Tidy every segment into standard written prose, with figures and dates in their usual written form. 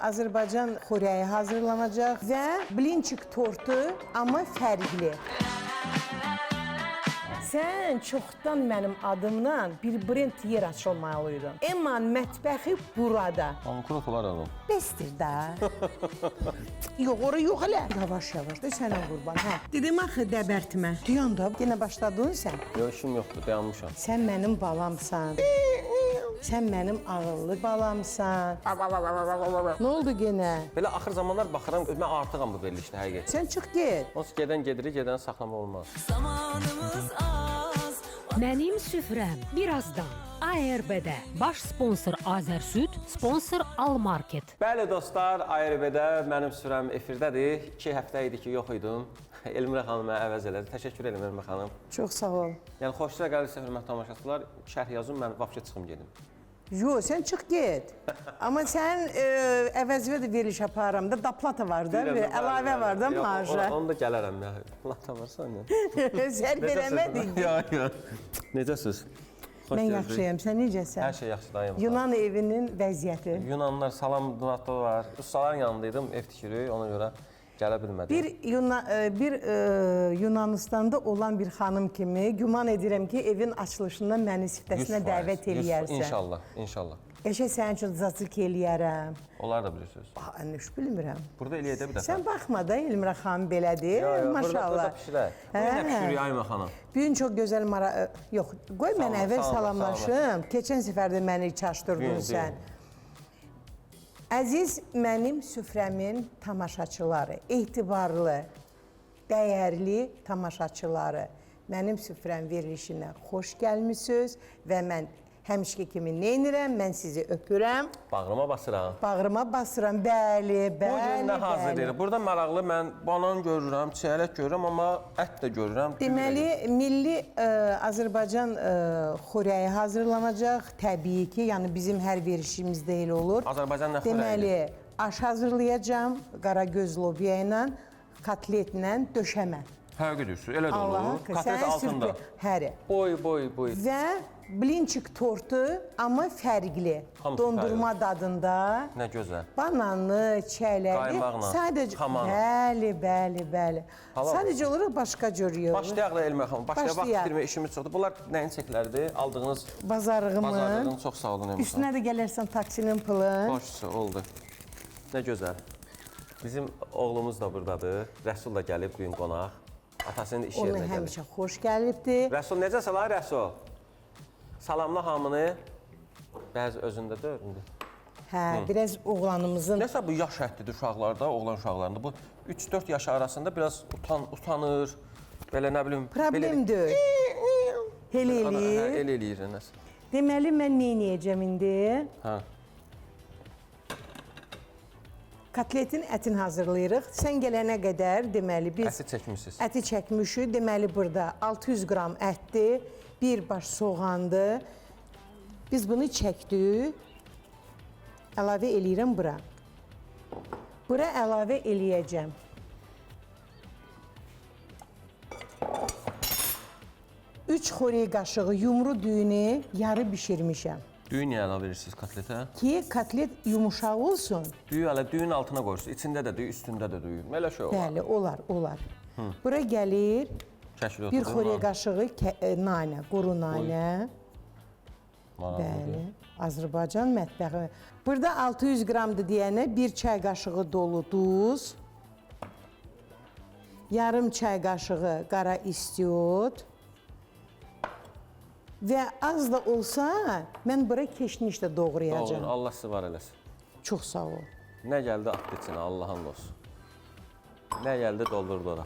Azərbaycan xörəyi hazırlanacaq və blinçik tortu, amma fərqli. Sən çoxdan mənim adımdan bir brend yer açılmalıydın. Eman mətbəxi burada. Ankurat olar adam. Bestir də. Yox, ora yox elə. Yavaş-yavaş da sənə qurban. Hə. Dedim axı dəbərtmə. Deyəndə yenə başladın sən. Yox, işim yoxdur, dayanmışam. Sən mənim balamsan. Sən mənim ağıllı balamsan. Nə oldu yenə? Belə axır zamanlar baxıram, mən artıqam bu verilişdə həqiqət. Sən çıx get. Onsuz gedən gedirik, gedən saxlama olmaz. Zamanımız az. Mənim süfrəm birazdan ARB-də baş sponsor Azərsüd, sponsor Almarket. Bəli dostlar, ARB-də mənim sürəm efirdədir. 2 həftə idi ki, yox idim. Elmirə xanım mənə əvəz elədi. Təşəkkür edirəm Elmirə xanım. Çox sağ ol. Yəni xoşunuza gəlirsə hörmətli tamaşaçılar, şərh yazın, mən vəbşə çıxım gedim. Yox, sən çıx get. Amma sən əvəzivə də veriliş aparam da, daplata var da, əlavə var da marja. Onu da gələrəm ya. Lata varsan ya. Zərb eləmədik. Yox. Necəsiz? Mən yaxşıyam, sən necəsən? Hər şey yaxşı dayım. Yunan evinin vəziyyəti. Yunanlar salam duatı var. Ustaların yanındaydım, ev tikirik, ona görə gələ bilmədim. Bir Yunanistanda olan bir xanım kimi güman edirəm ki, evin açılışında məni siftəsinə dəvət eləyərsən. İnşallah, inşallah. Eşə sənin üçün zazik eləyərəm. Onlar da bilirsiniz. Nüş bilmirəm. Burada eləyək də bir dəfə. Sən baxma da Elmirə xanım belədir, maşallah. Burada pişirək. Burada pişirik Aymə xanım. Bugün çox gözəl yox, qoy mən əvvəl salamlaşım. Keçən səfər də məni çaşdırdın sən. Əziz mənim süfrəmin tamaşaçıları, etibarlı, dəyərli tamaşaçıları, mənim süfrəm verilişinə xoş gəlmisiniz və mən həmişki kimi neynirəm, mən sizi öpürəm. Bağrıma basıram. Bağrıma basıram, bəli, bəli, Bu gün nə hazırlayırıq? Burada maraqlı, mən banan görürəm, çiyələk görürəm, amma ət də görürəm. Deməli, milli Azərbaycan xörəyi hazırlanacaq, təbii ki, yəni bizim hər verişimizdə elə olur. Azərbaycan nə xörəyidir? Deməli, aş hazırlayacağam, qaragöz lobya ilə, kotletlə, döşəmə. Həqiqi deyirsiz, elə də olur. Allah'a Kotlet altında. Həri. Boy. Və blinçik tortu, amma fərqli. Hamısı Dondurma dadında. Nə gözəl. Bananlı, çiyələkli. Qaymaqla, Sadəcə, xamanı. bəli. Sadəcə olaraq başqa cür yox. Başlayaq da Elmə xanım. Başlayaq, vaxt itirmə işimiz çoxdur. Bunlar nəyin çəklərdir? Aldığınız bazarlığın çox sağ olun Elmə xanım. Üstünə də gələrsən taksinin pulun. Xoşsa oldu. Nə gözəl. Bizim oğlumuz da buradadır. Rəsul da gəlib bu gün qonaq. Atasının iş Onun yerinə gəlib. həmişə xoş gəlibdir. Rəsul necəsən ay Rəsul? Salamla hamını. Bəzi özündə döründü. Hə, biraz oğlanımızın... Nəsə bu yaş həddidir uşaqlarda, oğlan uşaqlarında. Bu 3-4 yaş arasında biraz utanır. Belə nə bilim... Problemdir. Elə eləyir. Elə eləyir nəsə. Deməli, mən nə edəcəm indi? Hə. Kotletin ətini hazırlayırıq. Sən gələnə qədər, deməli, biz... Əti çəkmişsiniz. Əti çəkmişik. Deməli, burada 600 qram ətdir, bir baş soğandır. Biz bunu çəkdik. Əlavə eləyirəm bura. Bura əlavə eləyəcəm. Üç xörək qaşığı yumru düyünü yarı bişirmişəm. Düyü niyə əlavə edirsiniz kotletə? Ki, kotlet yumuşaq olsun. Düyün altına qoyursunuz. İçində də düyü, üstündə də düyü. Elə şey olar. Bəli, olar. Bura gəlir bir xörək qaşığı nanə, quru nanə. Bəli, Azərbaycan mətbəxi. Burada 600 qramdır deyənə bir çay qaşığı dolu duz. Yarım çay qaşığı qara istiot. Və az da olsa, mən bura keşniş də doğrayacağım. Doğru, Allah sizi var eləsin. Çox sağ ol. Nə gəldi atdı içinə, Allah'ın olsun. Nə gəldi doldurdu ora.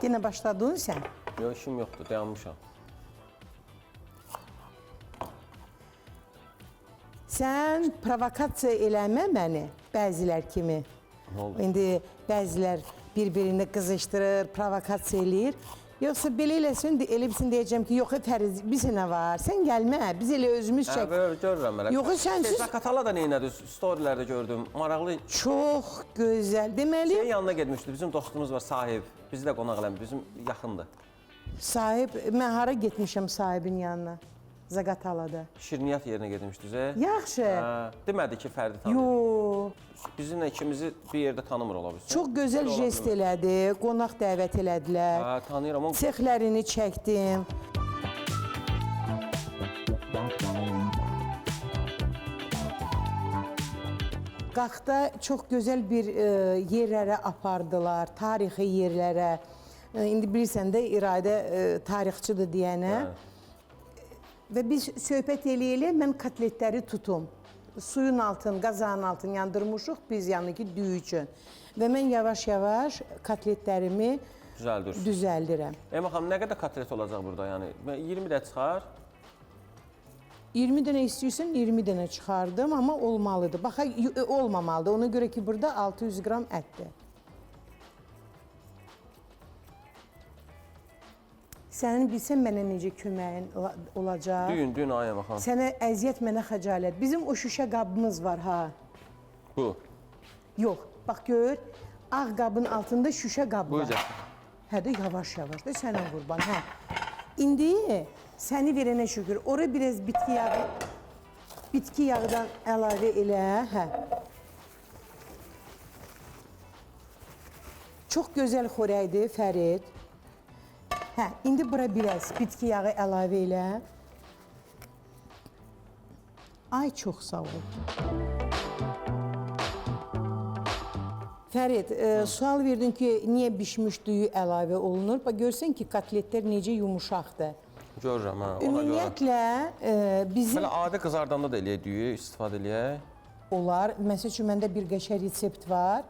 Yenə başladın sən? Yox, işim yoxdur, dayanmışam. Sən provokasiya eləmə məni, bəzilər kimi. Nə oldu? İndi bəzilər bir-birini qızışdırır, provokasiya eləyir. Yoxsa belə eləsin, elə bilsin deyəcəm ki, yox, Fəriz, bizə nə var? Sən gəlmə, biz elə özümüz çək. Görürəm mən. Yox, sənsiz... Zakatala da neynədir, storylərdə gördüm, maraqlı. Çox gözəl. Deməli... Şeyin yanına getmişdi, bizim dostumuz var, sahib. Bizi də qonaq eləmir, bizim yaxındır. Sahib, mən hara getmişəm sahibin yanına? Zaqatalada. Şirniyyat yerinə getmişdiniz, Yaxşı. Demədi ki, Fərdi tanıyır. Yo, Bizimlə ikimizi bir yerdə tanımır ola bilsin. çox gözəl jest elədi, qonaq dəvət elədilər. Tanıyıram ama Sexlərini çəkdim. Qaxda çox gözəl bir yerlərə apardılar, tarixi yerlərə. İndi bilirsən də İradə tarixçidir deyənə. Və biz söhbət eləyə-eləyə mən kotletləri tutum. Suyun altını, qazanın altını yandırmışıq biz yəni ki, düyü üçün. Və mən yavaş-yavaş kotletlərimi düzəldirəm. Elmə xanım, nə qədər kotlet olacaq burada? Yəni 20 də çıxar. 20 dənə istəyirsən 20 dənə çıxardım, amma olmalıdır. Bax, olmamalıdır. Ona görə ki, burada 600 qram ətdir. Sənin bilsən mənə necə köməyin olacaq? Düyün ay Elmə xanım. Sənə əziyyət, mənə xəcalət. Bizim o şüşə qabımız var, ha? Bu. Yox, bax gör, ağ qabın altında şüşə qab var. Buyurca. Hə də yavaş-yavaş da sənə qurban, hə. İndi səni verənə şükür, ora biraz bitki yağdan əlavə elə, hə. Çox gözəl xörəkdir, Fərid. Hə, indi bura biraz bitki yağı əlavə elə. Ay, çox sağ ol. Fərid, sual verdin ki, niyə bişmiş düyü əlavə olunur? Bax, görsən ki, kotletlər necə yumuşaqdır. Görürəm, hə, ona görə. Ümumiyyətlə, bizim... Belə adi qızardanda da eləyək düyü, istifadə eləyək. Olar. Məsəl üçün, məndə bir qəşəng resept var.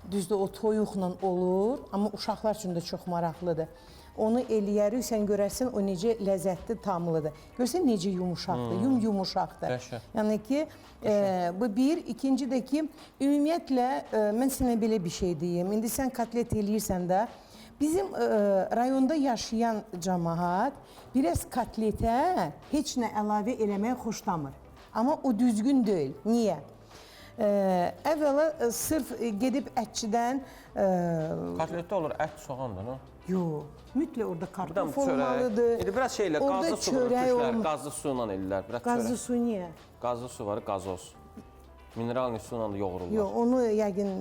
Düzdür, o toyuqla olur, amma uşaqlar üçün də çox maraqlıdır. Onu eləyərik, sən görərsən, o necə ləzzətli, tamlıdır. Görsən, necə yumuşaqdır, yumuşaqdır. Yəni ki, bu bir. İkinci də ki, ümumiyyətlə, mən sənə belə bir şey deyim. İndi sən kotlet eləyirsən də, bizim rayonda yaşayan cəmaət biraz kotletə heç nə əlavə eləməyə xoşlamır. Amma o düzgün deyil. Niyə? Əvvəla, sırf gedib ətçidən... Kotletdə olur, ət, soğan da, nə? Yox. Mütləq orada kartof olmalıdır. İndi biraz şeylə, qazlı su var, türklər, qazlı su ilə eləyirlər. Qazlı su niyə? Qazlı su var, qazoz. Mineralni su ilə də yoğururlar. Yox, onu yəqin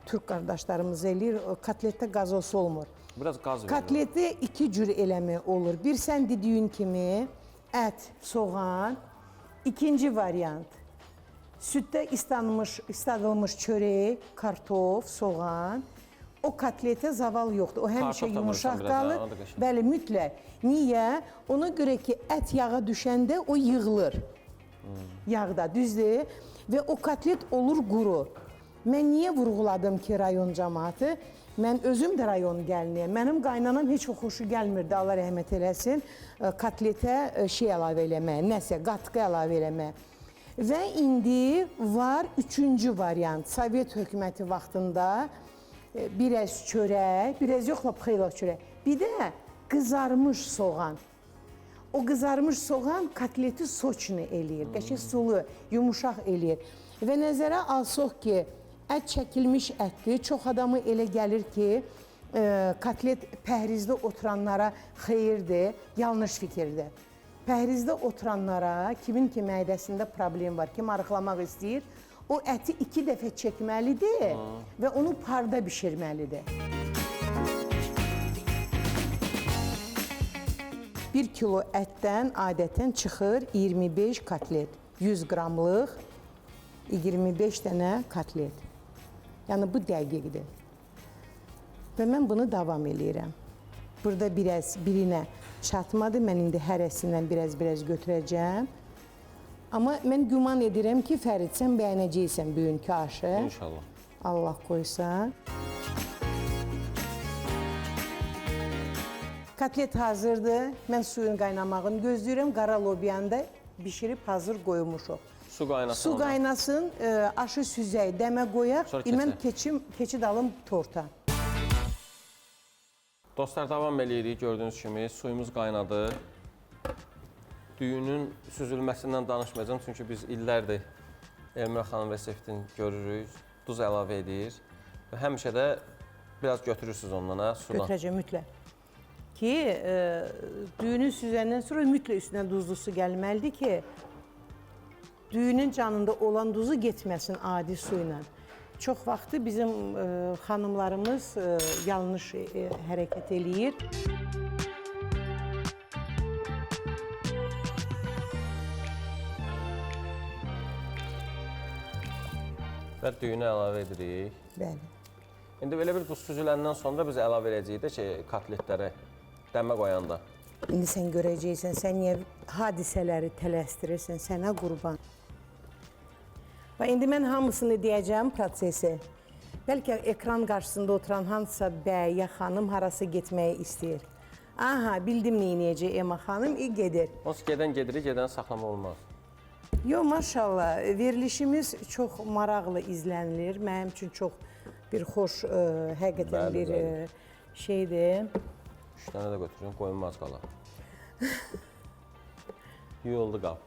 türk qardaşlarımız eləyir, kotletdə qazoz olmur. Biraz qaz verir. Kotleti iki cür eləmək olur. Bir, sən dediyin kimi, ət, soğan. İkinci variant, süddə isladılmış çörək, kartof, soğan. O kotletə zaval yoxdur. O həmişə yumuşaq qalır. Bəli, mütləq. Niyə? Ona görə ki, ət yağa düşəndə o yığılır. Yağda, düzdür? Və o kotlet olur quru. Mən niyə vurğuladım ki, rayon cəmaatı? Mən özüm də rayon gəliniyəm. Mənim qaynanam heç o xoşu gəlmirdi, Allah rəhmət eləsin, kotletə şey əlavə eləməyə, nəsə, qatqı əlavə eləməyə. Və indi var üçüncü variant. Sovet hökuməti vaxtında biraz çörək, biraz yoxla xeylaq çörək. Bir də qızarmış soğan. O qızarmış soğan kotleti soçunu eləyir, qəşəng sulu, yumuşaq eləyir. Və nəzərə alsaq ki, ət çəkilmiş ətdir. Çox adamı elə gəlir ki, kotlet pəhrizdə oturanlara xeyirdir, yanlış fikirdir. Pəhrizdə oturanlara, kimin ki mədəsində problem var, kim arıqlamaq istəyir, o əti 2 dəfə çəkməlidir və onu parda bişirməlidir. 1 kilo ətdən adətən çıxır 25 kotlet. 100 qramlıq 25 dənə kotlet. Yəni bu dəqiqdir. Və mən bunu davam eləyirəm. Burada biraz birinə çatmadı. Mən indi hərəsindən biraz götürəcəm. Amma mən güman edirəm ki, Fərid, sən bəyənəcəksən bugünkü aşı. İnşallah. Allah qoysa. Kotlet hazırdır. Mən suyun qaynamağını gözləyirəm. Qara lobyanı da bişirib hazır qoymuşuq. Su qaynasın. Su qaynasın, aşı süzək, dəmə qoyaq. Mən keçid alım torta. Dostlar, davam eləyirik. Gördüyünüz kimi suyumuz qaynadı. Düyünün süzülməsindən danışmayacağım, çünki biz illərdir Elmira xanım reseptini görürük, duz əlavə edir və həmişə də biraz götürürsünüz ondan, sudan. Götürəcəm mütləq. ki düyünü süzəndən sonra mütləq üstünə duzlu su gəlməlidir ki, düyünün canında olan duzu getməsin adi su ilə. Çox vaxtı bizim xanımlarımız yanlış hərəkət eləyir. Və düyünü əlavə edirik. Bəli. İndi belə bir duz süzüləndən sonra biz əlavə edəcəyik də ki, kotletləri dəmə qoyanda. İndi sən görəcəksən, sən niyə hadisələri tələsdirirsən, sənə qurban. Və indi mən hamısını deyəcəm prosesi. Bəlkə ekran qarşısında oturan hansısa bəy ya xanım harası getməyi istəyir. Aha, bildim neynəyəcək Ema xanım, gedir. Onsuz gedən gedirik, gedən saxlama olmaz. Yox, maşallah, verilişimiz çox maraqlı izlənilir. Mənim üçün çox bir xoş, həqiqətən bir şeydir. 3 dənə də götürürüm, qoyulmaz qala. Yoldu qal.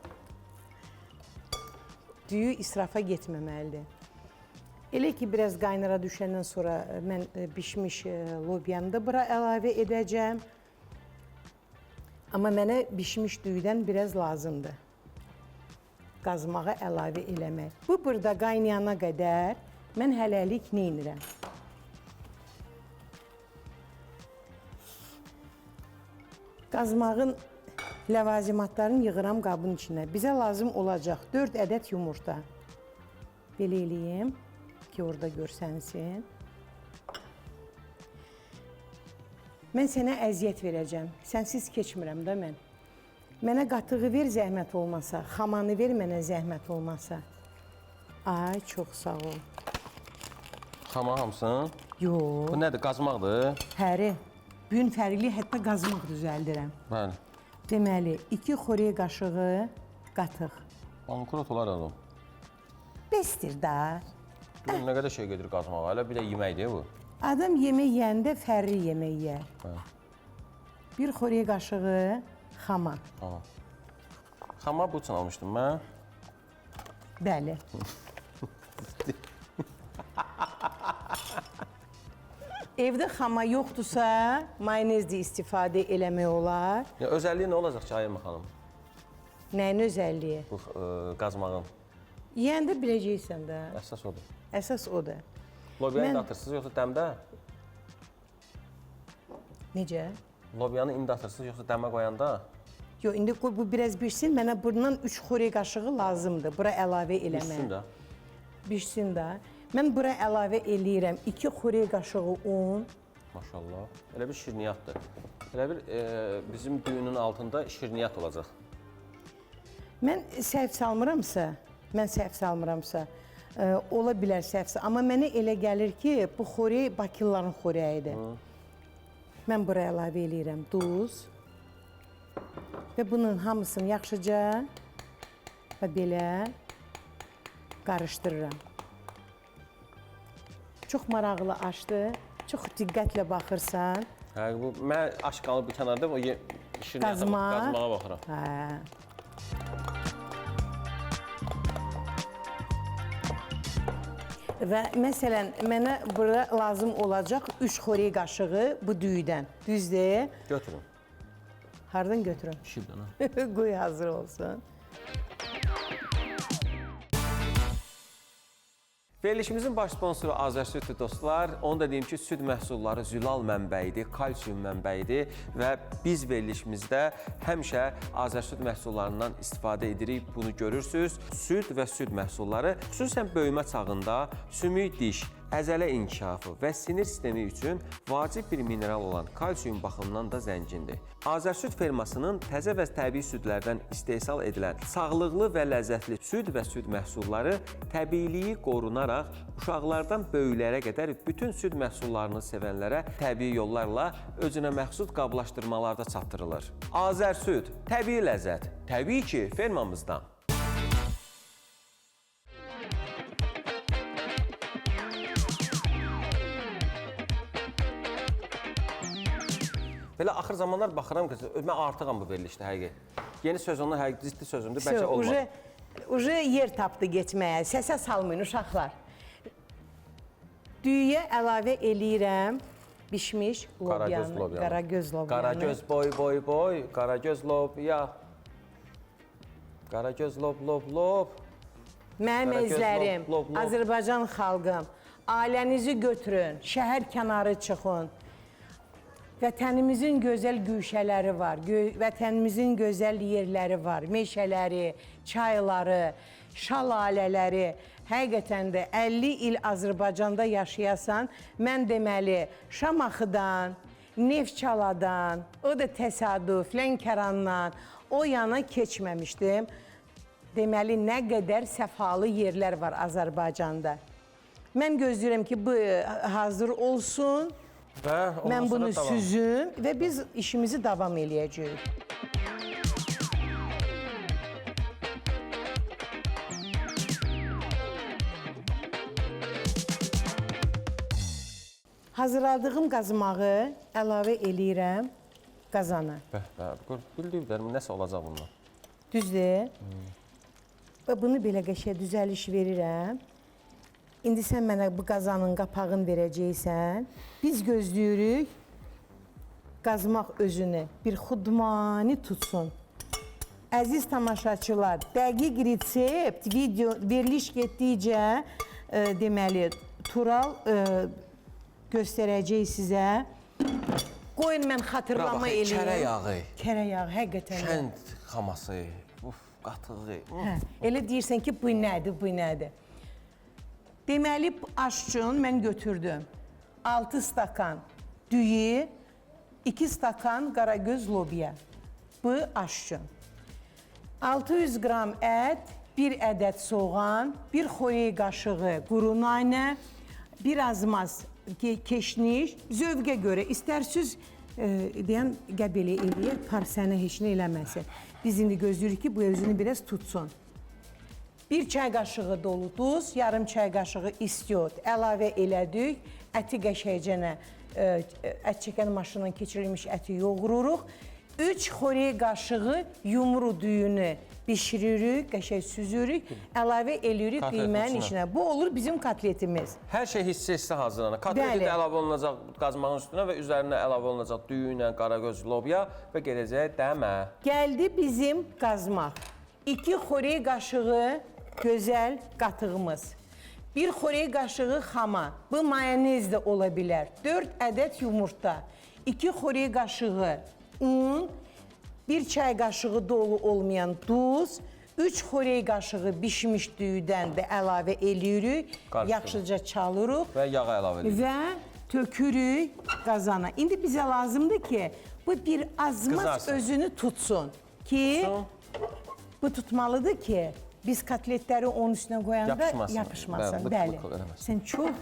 Düyü israfa getməməlidir. Elə ki, biraz qaynara düşəndən sonra mən bişmiş lobyanı da bura əlavə edəcəm. Amma mənə bişmiş düyüdən biraz lazımdır. Qazmağa əlavə eləmək. Bu burada qaynayana qədər mən hələlik neynirəm? Qazmağın ləvazimatlarını yığıram qabın içinə. Bizə lazım olacaq 4 ədəd yumurta. Belə eləyim ki, orada görsənsin. Mən sənə əziyyət verəcəm. Sənsiz keçmirəm də mən. Mənə qatığı ver zəhmət olmasa, xamanı ver mənə zəhmət olmasa. Ay, çox sağ ol. Xama hamısın? Yox. Bu nədir, qazmaqdır? Həri, bugün fərqli hətta qazmaq düzəldirəm. Bəli. Deməli, 2 xörək qaşığı qatıq. Bankrot olar adam. Bestir da. Nə qədər şey gedir qazmağa, hələ bir də yeməkdir bu. Adam yemək yeyəndə fərli yemək yeyər. Bəli. 1 xörək qaşığı xama. Xama. Xama bu üçün almışdım mən. Bəli. Evdə xama yoxdursa, mayonez də istifadə eləmək olar. Ya, özəlliyi nə olacaq ki, Ayırma xanım? Nəyin özəlliyi? Bu qazmağın. Yeyəndə biləcəksən də. Əsas odur. Əsas odur. Lobyanı indi atırsınız, yoxsa dəmdə? Necə? Lobyanı indi atırsınız, yoxsa dəmə qoyanda? Yox, indi qoy bu biraz bişsin. Mənə bundan 3 xörək qaşığı lazımdır. Bura əlavə eləmək. Bişsin də. Bişsin də. Mən bura əlavə eləyirəm 2 xörək qaşığı un. Maşallah. Elə bir şirniyyatdır. Elə bir bizim düyünün altında şirniyyat olacaq. Mən səhv salmıramsa, ola bilər səhvsə. Amma mənə elə gəlir ki, bu xörək Bakılıların xörəyidir. Mən bura əlavə eləyirəm duz. Və bunun hamısını yaxşıca və belə qarışdırıram. Çox maraqlı aşdır. Çox diqqətlə baxırsan. Hə, bu mən aş qalıb bir kənarda o qazmağa baxıram. Hə. Və məsələn, mənə bura lazım olacaq 3 xörək qaşığı bu düyüdən. Düzdür? Götürün. Hardan götürüm? Şirdən. Qoy hazır olsun. Verilişimizin baş sponsoru Azərsüddür dostlar. Onu da deyim ki, süd məhsulları zülal mənbəyidir, kalsium mənbəyidir və biz verilişimizdə həmişə Azərsüd məhsullarından istifadə edirik. Bunu görürsünüz. Süd və süd məhsulları xüsusən böyümə çağında sümük diş, əzələ inkişafı və sinir sistemi üçün vacib bir mineral olan kalsium baxımından da zəngindir. Azərsüd fermasının təzə və təbii südlərdən istehsal edilən sağlıqlı və ləzzətli süd və süd məhsulları təbiiliyi qorunaraq uşaqlardan böyüklərə qədər bütün süd məhsullarını sevənlərə təbii yollarla özünə məxsus qablaşdırmalarda çatdırılır. Azərsüd, təbii ləzzət, təbii ki, fermamızdan. Belə axır zamanlar baxıram ki, mən artıqam bu verilişdə həqiqi. Yeni sezonda həqiqi ciddi sözümdür, bəlkə olmadı. Uca yer tapdı getməyə, səsə salmayın uşaqlar. Düyüyə əlavə eləyirəm bişmiş Qaragöz lobyanı, lobyanı. qaragöz lobyanı. Qaragöz boy boy boy, qaragöz lobya. Qaragöz lob. Mənim Qaragöz əzizlərim, lob. Azərbaycan xalqım, ailənizi götürün, şəhər kənarı çıxın. Vətənimizin gözəl güşələri var, vətənimizin gözəl yerləri var, meşələri, çayları, şalalələri. Həqiqətən də 50 il Azərbaycanda yaşayasan, mən deməli Şamaxıdan, Neftçaladan, o da təsadüf, Lənkərandan o yana keçməmişdim. Deməli, nə qədər səfalı yerlər var Azərbaycanda. Mən gözləyirəm ki, bu hazır olsun. Və Mən ondan bunu sonra tamam. süzüm və biz işimizi davam eləyəcəyik. Hazırladığım qazmağı əlavə eləyirəm qazana. Bildiklərim nəsə olacaq bundan. Düzdür? Və bunu belə qəşəng düzəliş verirəm. İndi sən mənə bu qazanın qapağını verəcəksən. Biz gözləyirik qazmaq özünü bir xudmani tutsun. Əziz tamaşaçılar, dəqiq resept, video veriliş getdikcə deməli Tural göstərəcək sizə. Qoyun mən xatırlama eləyim. Kərə yağı, Kərə yağı, həqiqətən. kənd xaması, qatığı. Hə, elə deyirsən ki, bu nədir, bu nədir? Deməli, aş üçün mən götürdüm 6 stakan düyü, 2 stakan qaragöz lobya. Bu aş üçün. 600 qram ət, 1 ədəd soğan, 1 xörək qaşığı quru nanə, bir azmaz keşniş, zövqə görə istərsiz deyən qəbələ eləyək, par sənə heç nə eləməsin. Biz indi gözləyirik ki, bu özünü biraz tutsun. 1 çay qaşığı dolu duz, yarım çay qaşığı istiot əlavə elədik. Əti qəşəngcənə ət çəkən maşından keçirilmiş əti yoğururuq. 3 xörək qaşığı yumru düyünü bişiririk, qəşəng süzürük, əlavə eləyirik qiymənin içinə. Bu olur bizim kotletimiz. Hər şey hissə-hissə hazırlanır. Kotleti də əlavə olunacaq qazmağın üstünə və üzərinə əlavə olunacaq düyü ilə qaragöz lobya və gedəcək dəmə. Gəldi bizim qazmaq. 2 xörək qaşığı gözəl qatığımız. 1 xörək qaşığı xama. Bu mayonez də ola bilər. 4 ədəd yumurta. 2 xörək qaşığı un. 1 çay qaşığı dolu olmayan duz, 3 xörək qaşığı bişmiş düyüdən də əlavə eləyirik, yaxşıca çalırıq və yağ əlavə edirik. Və tökürük qazana. İndi bizə lazımdır ki, bu bir azmaz özünü tutsun ki, bu tutmalıdır ki, biz kotletləri onun üstünə qoyanda yapışmasın. Bəli, sən çox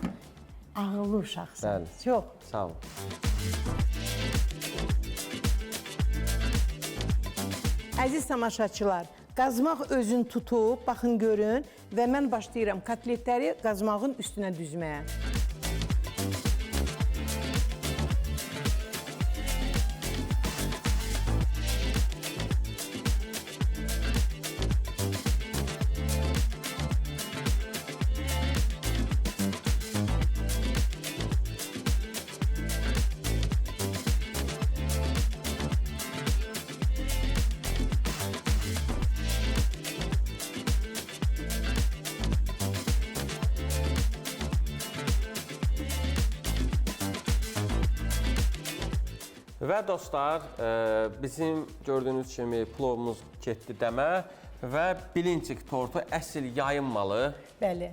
ağıllı uşaqsan. Çox. Sağ ol. Əziz tamaşaçılar, qazmaq özünü tutub, baxın görün və mən başlayıram kotletləri qazmağın üstünə düzməyə. Və dostlar, bizim gördüyünüz kimi plovumuz getdi dəmə və bilincik tortu əsl yayın malı. Bəli.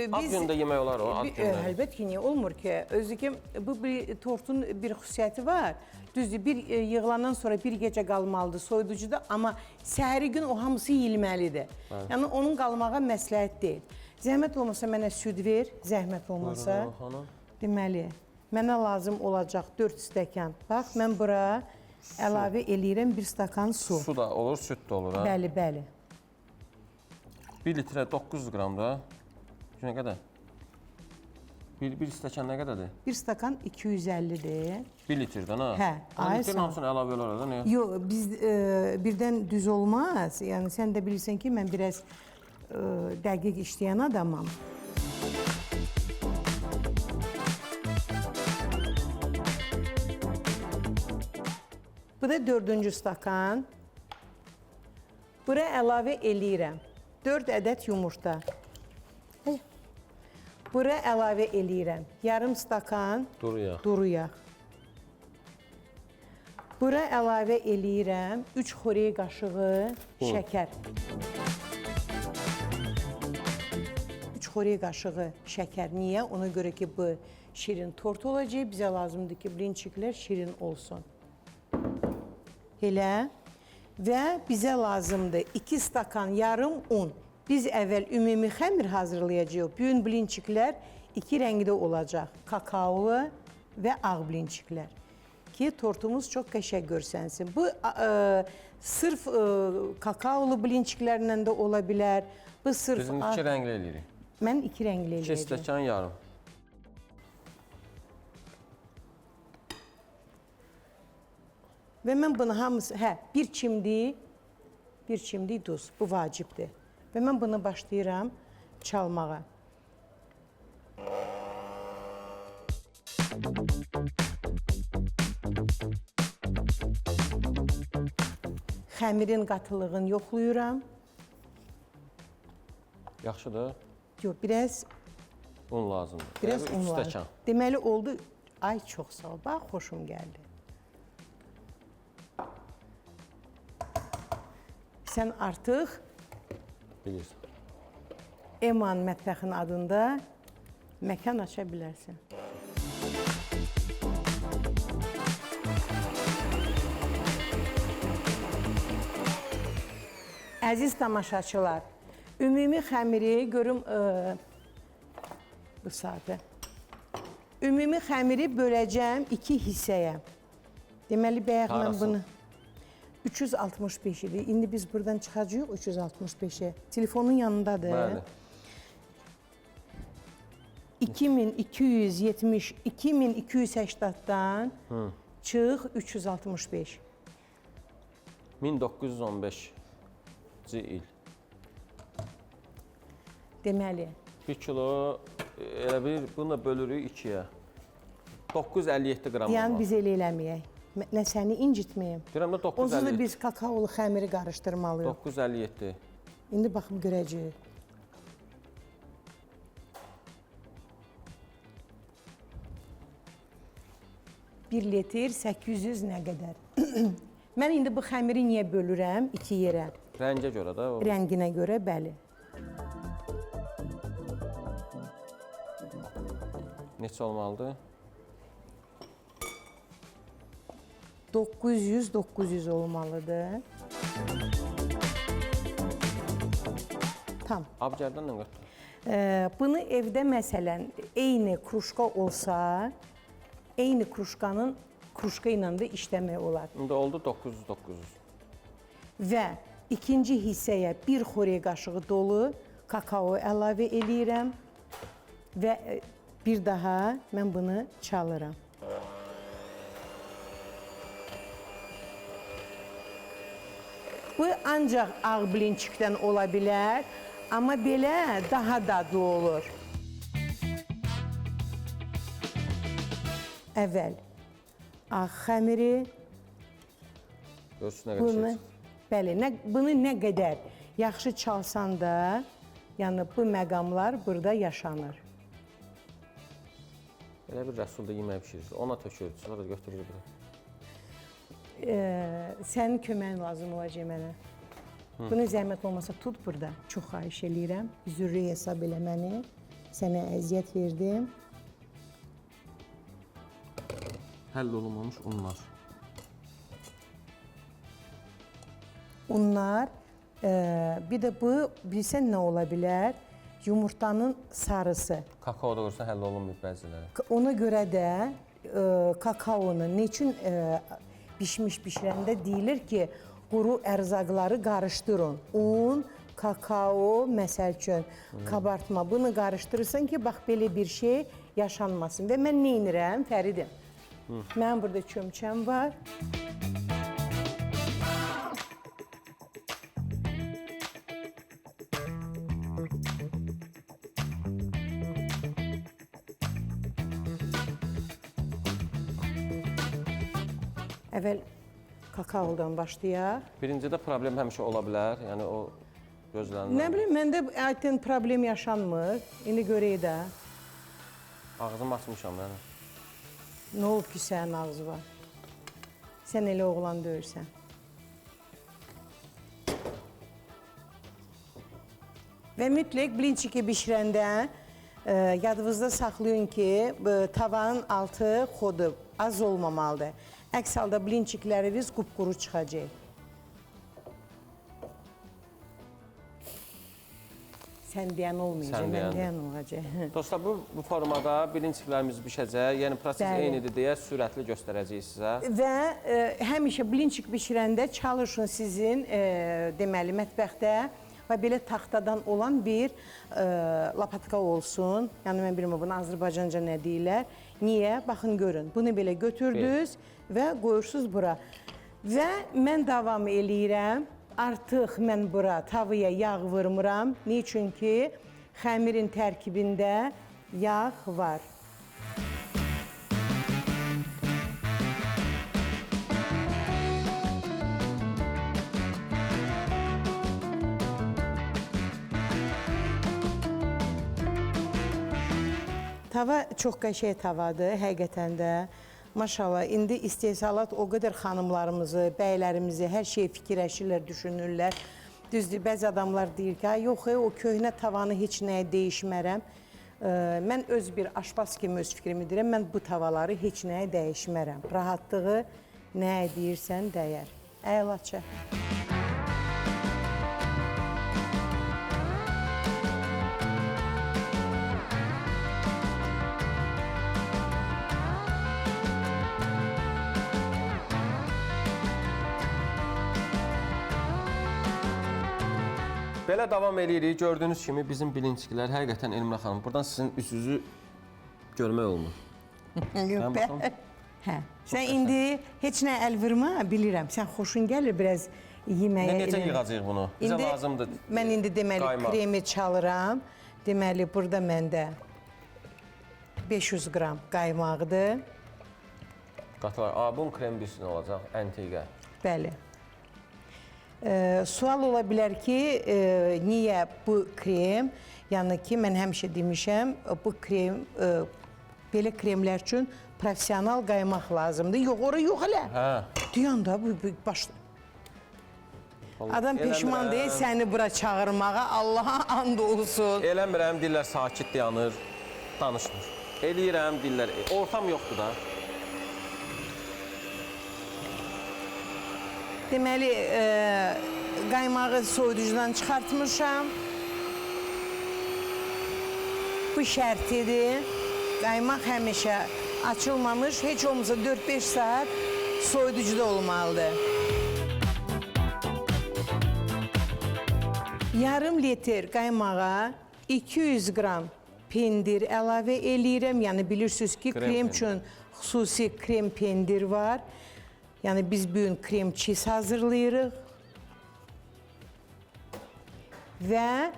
Ad gündə yemək olar o, ad gündə. Əlbəttə ki, niyə olmur ki? Özü ki, bu tortun bir xüsusiyyəti var. Düzdür, bir yığılandan sonra bir gecə qalmalıdır soyuducuda, amma səhəri gün o hamısı yeyilməlidir. Yəni, onun qalmağa məsləhət deyil. Zəhmət olmasa mənə süd ver, zəhmət olmasa. Deməli, mənə lazım olacaq 4 stəkan. Bax, mən bura əlavə eləyirəm 1 stakan su. Su da olur, süd də olur. Bəli, bəli. 1 litrə 900 qram da. Nə qədər? Bir stəkan nə qədərdir? 1 stakan 250-dir. 1 litrdən ha? Hə, ay litrin hamısını əlavə olar da, nə? Yox, biz birdən düz olmaz. Yəni, sən də bilirsən ki, mən biraz dəqiq işləyən adamam. Bu da 4-cü stakan. Bura əlavə eləyirəm 4 ədəd yumurta. Bura əlavə eləyirəm yarım stakan duru yağ. Bura əlavə eləyirəm 3 xörək qaşığı şəkər. 3 xörək qaşığı şəkər. Niyə? Ona görə ki, bu şirin tort olacaq. Bizə lazımdır ki, blinçiklər şirin olsun. Elə. Və bizə lazımdır 2 stakan yarım un. Biz əvvəl ümumi xəmir hazırlayacağıq. Bu gün blinçiklər 2 rəngdə olacaq. Kakaolu və ağ blinçiklər. Ki tortumuz çox qəşəng görsənsin. Bu sırf kakaolu blinçiklərlə də ola bilər. Bu sırf Bizim 2 rəngli eləyirik. Mən 2 rəngli 2 eləyəcəm. stəkan yarım. Və mən bunu hamısı, bir çimdik duz. Bu vacibdir. Və mən bunu başlayıram çalmağa. Xəmirin qatılığını yoxlayıram. Yaxşıdır. Yox, biraz Un lazımdır. un stəkan. lazım. Deməli oldu. Ay çox sağ ol. Bax, xoşum gəldi. Sən artıq Bilirsən. Eman mətbəxin adında məkan aça bilərsən. Əziz tamaşaçılar, ümumi xəmiri görüm bu saatı. Ümumi xəmiri böləcəm 2 hissəyə. Deməli, bəyək mən Harası? bunu 365 idi. İndi biz buradan çıxacağıq 365-ə. Telefonun yanındadır. Bəli. 2270, 2280-dan çıx 365. 1915-ci il. Deməli, 1 kilo, elə bir, bunu da bölürük 2-yə. 957 qram yəni olmalı. biz elə eləməyək. Nə səni incitməyim. Deyirəm də Onsuz da 957. biz kakaolu xəmiri qarışdırmalıyıq. 957. İndi baxıb görəcəyik. Bir litr 800 nə qədər? Mən indi bu xəmiri niyə bölürəm 2 yerə? Rəngə görə də o. Rənginə görə, bəli. Neçə olmalıdır? 900 olmalıdır. Tam. Abgərdən nə qədər? Bunu evdə məsələn eyni kruşka olsa, eyni kruşka ilə də işləmək olar. İndi oldu 900. Və ikinci hissəyə 1 xörək qaşığı dolu kakao əlavə eləyirəm və bir daha mən bunu çalıram. Bu ancaq ağ blinçikdən ola bilər, amma belə daha dadlı olur. Əvvəl ağ xəmiri, Görsün nə bunu, qədər bəli, bunu nə qədər yaxşı çalsan da, yəni bu məqamlar burada yaşanır. Elə bir Rəsul da yemək pişirir. Ona tökür, sonra götürür bura. Sənin köməyin lazım olacaq mənə. Bunu zəhmət olmasa tut burada. Çox xahiş eləyirəm. Zürri hesab elə məni. Sənə əziyyət verdim. Həll olunmamış unlar. Unlar, bir də bu, bilsən nə ola bilər? Yumurtanın sarısı. Kakao da görsən həll olunmayıb bəziləri. Ona görə də kakaonu neçün bişirəndə deyilir ki, quru ərzaqları qarışdırın. Un, kakao, məsəl üçün, kabartma. Bunu qarışdırırsan ki, bax belə bir şey yaşanmasın. Və mən nə edirəm, Fəridim? Mənim burada çömçəm var. Əvvəl Kakaodan başlayaq. Birincidə problem həmişə ola bilər, yəni o gözlənilən. Nə bilim, məndə aytən problem yaşanmır. İndi görək də. Ağzımı açmışam yəni. Nə olub ki, sənin ağzı var? Sən elə oğlan deyirsən. Və mütləq blinçiki bişirəndə yadınızda saxlayın ki, tavanın altı xodu az olmamalıdır. Əks halda blinçikləriniz qupquru çıxacaq. Sən deyən olmayacaq, Sən mən deyən. deyən olacaq. Dostlar, bu formada bilinçiklərimiz bişəcək. Yəni proses Bəli. eynidir deyə sürətli göstərəcəyik sizə. Və həmişə blinçik bişirəndə çalışın sizin deməli mətbəxdə və belə taxtadan olan bir lapatka olsun. Yəni mən bilmirəm bunu Azərbaycanca nə deyirlər. Niyə? Baxın görün. Bunu belə götürdünüz və qoyursunuz bura. Və mən davam eləyirəm. Artıq mən bura tavaya yağ vurmuram. Niçin ki, xəmirin tərkibində yağ var. Tava çox qəşəng tavadır, həqiqətən də. Maşallah, indi istehsalat o qədər xanımlarımızı, bəylərimizi, hər şeyi fikirləşirlər, düşünürlər. Düzdür, bəzi adamlar deyir ki, yox, o köhnə tavanı heç nəyə dəyişmərəm. Mən öz bir aşpaz kimi öz fikrimi deyirəm, mən bu tavaları heç nəyə dəyişmərəm. Rahatlığı nəyə deyirsən dəyər. Əylaça. Belə davam eləyirik. Gördüyünüz kimi bizim bilinçiklər həqiqətən Elmira xanım. Buradan sizin üzünüzü görmək olmur. Yox, bə. Hə. Sən indi heç nə əl vurma, bilirəm. Sən xoşun gəlir biraz yeməyə. Necə yığacağıq bunu? Bizə lazımdır. Mən indi deməli qaymaq. kremi çalıram. Deməli burada məndə 500 qram qaymaqdır. Qatılar. Bunun krem bilsin olacaq, əntiqə. Bəli. Sual ola bilər ki, niyə bu krem, yəni ki, mən həmişə demişəm, bu krem, belə kremlər üçün profesional qaymaq lazımdır. Yox, ora yox hələ. Hə. Deyən də, başla. Adam peşman deyil səni bura çağırmağa, Allaha and olsun. Eləmirəm, dillər sakit dayanır, danışmır. Eləyirəm, dillər, ortam yoxdur da. Deməli, qaymağı soyuducudan çıxartmışam. Bu şərtidir. Qaymaq həmişə açılmamış, heç olmasa 4-5 saat soyuducuda olmalıdır. Yarım litr qaymağa 200 qram pendir əlavə eləyirəm. Yəni bilirsiniz ki, krem üçün xüsusi krem pendir var. Yəni biz bu gün krem çiz hazırlayırıq. Və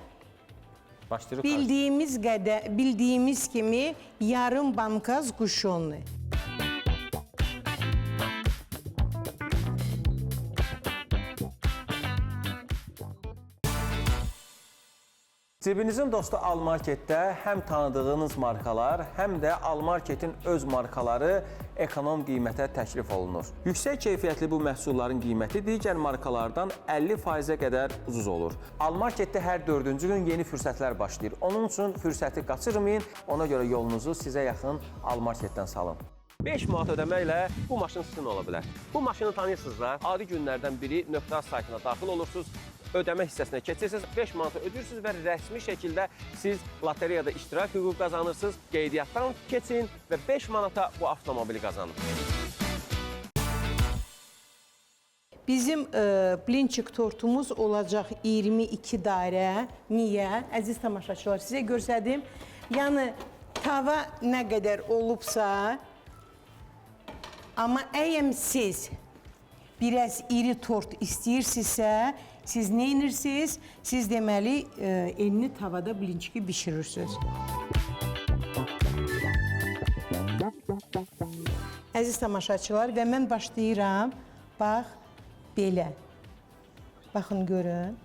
bildiyimiz kimi yarım banka zğuşyonlu. Cibinizin dostu Almarketdə həm tanıdığınız markalar, həm də Almarketin öz markaları ekonom qiymətə təklif olunur. Yüksək keyfiyyətli bu məhsulların qiyməti digər markalardan 50%-ə qədər ucuz olur. Almarketdə hər 4-cü gün yeni fürsətlər başlayır. Onun üçün fürsəti qaçırmayın, ona görə yolunuzu sizə yaxın Almarketdən salın. 5 manat ödəməklə bu maşın sizin ola bilər. Bu maşını tanıyırsınız da, adi günlərdən biri nöqtə saytına daxil olursunuz, ödəmə hissəsinə keçirsiniz, 5 manatı ödəyirsiniz və rəsmi şəkildə siz lotereyada iştirak hüququ qazanırsınız. Qeydiyyatdan keçin və 5 manata bu avtomobili qazanın. Bizim blinçik tortumuz olacaq 22 dairə. Niyə? Əziz tamaşaçılar, sizə göstərdim. Yəni, tava nə qədər olubsa, amma əgər siz biraz iri tort istəyirsinizsə, siz nə edirsiniz? Siz deməli, enli tavada blinçiki bişirirsiniz. Əziz tamaşaçılar, və mən başlayıram. Bax, belə. Baxın, görün.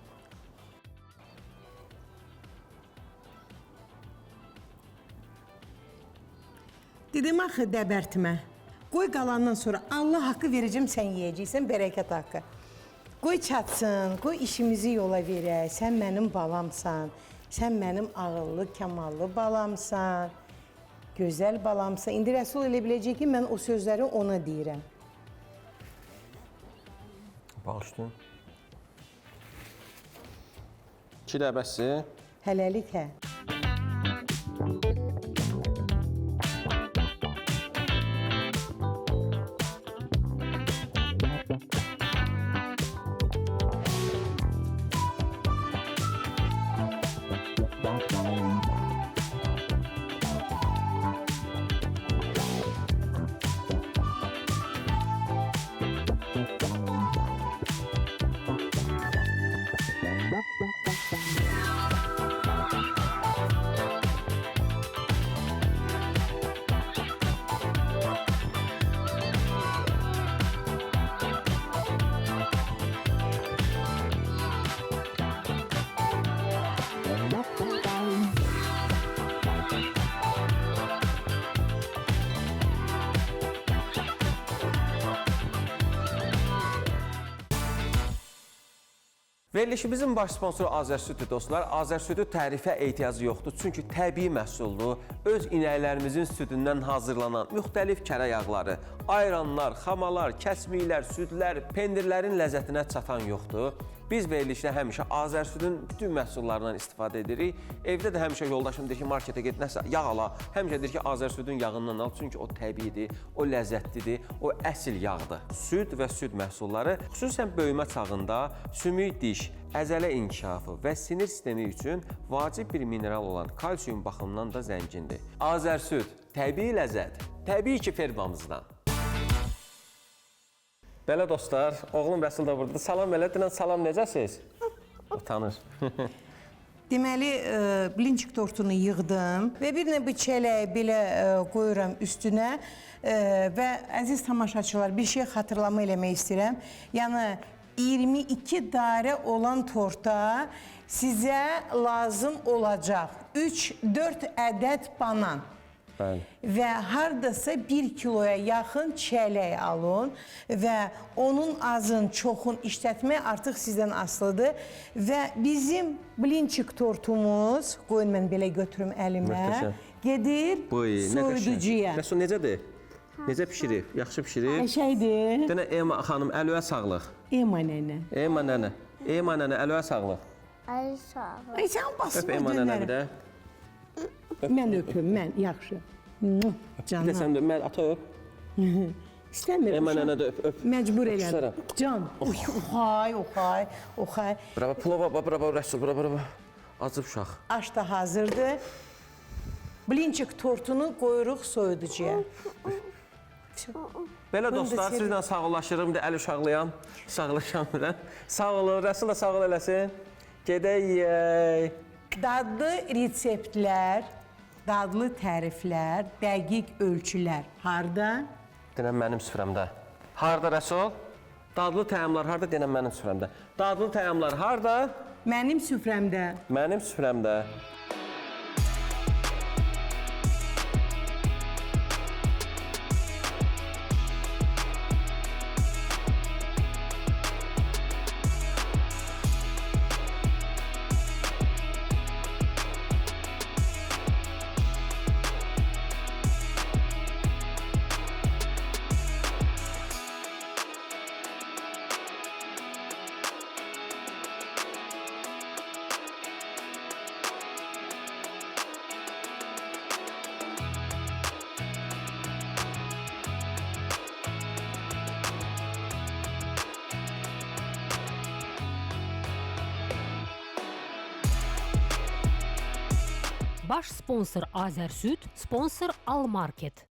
Dedim, axı dəbərtmə. Qoy qalandan sonra Allah haqqı verəcəm, sən yeyəcəksən, bərəkət haqqı. Qoy çatsın, qoy işimizi yola verək. Sən mənim balamsan, sən mənim ağıllı, kəmallı balamsan, gözəl balamsan. İndi Rəsul elə biləcək ki, mən o sözləri ona deyirəm. Bağışlayın. 2 də bəsdir. Hələlik, hə. Verilişimizin baş sponsoru Azərsüdür dostlar. Azərsüdü tərifə ehtiyacı yoxdur. Çünki təbii məhsullu, öz inəklərimizin südündən hazırlanan müxtəlif kərə yağları, ayranlar, xamalar, kəsmiklər, südlər, pendirlərin ləzzətinə çatan yoxdur. Biz verilişdə həmişə Azərsüdün bütün məhsullarından istifadə edirik. Evdə də həmişə yoldaşım deyir ki, marketə get, nəsə yağ ala. Həmişə deyir ki, Azərsüdün yağından al. Çünki o təbiidir, o ləzzətlidir, o əsl yağdır. Süd və süd məhsulları xüsusən böyümə çağında sümük diş, əzələ inkişafı və sinir sistemi üçün vacib bir mineral olan kalsium baxımından da zəngindir. Azərsüd, təbii ləzzət, təbii ki fermamızdan. Belə dostlar, oğlum Rəsul da buradadır. Salam elə, dinən salam, necəsiz? Utanır. Deməli, blinçik tortunu yığdım və bir nə bu çələyi belə qoyuram üstünə və əziz tamaşaçılar, bir şey xatırlama eləmək istəyirəm. Yəni, 22 dairə olan torta sizə lazım olacaq 3-4 ədəd banan. Bəli. Və hardasa 1 kiloya yaxın çələk alın və onun azın, çoxun işlətmək artıq sizdən asılıdır. Və bizim blinçik tortumuz, qoyun mən belə götürüm əlimə, gedir soyuducuya. Rəsul necədir? Necə pişirib? Yaxşı pişirib? Əşəkdir. Dənə Ema xanım, əlvə sağlıq. Ema nənə. Ema nənə. Ema nənə, əlvə sağlıq. Ay sağ ol. Ay, sən basma Öp Ema nənə bir də. Mən öpüm, mən, yaxşı. Bir də Canım. sən də öp, mən ata öp. İstəmirəm. Ema nənə də öp, öp. Məcbur Öpüşlərəm. elədim. Can, oxay, oxay, oxay. Bravo, plova, bravo, Rəsul, bravo. Acıb uşaq. Aş da hazırdır. Blinçik tortunu qoyuruq soyuducuya. Belə dostlar, sizlə sağollaşırım, əl uşaqlayam, sağlaşamıram. Sağ olun, Rəsul da sağ ol eləsin. Gedək yeyək. Dadlı reseptlər, dadlı təriflər, dəqiq ölçülər harda? Denən mənim süfrəmdə. Harda Rəsul? Dadlı təyamlar harda? Denən mənim süfrəmdə. Dadlı təyamlar harda? Mənim süfrəmdə. Mənim süfrəmdə. Baş sponsor Azərsüd, sponsor Almarket.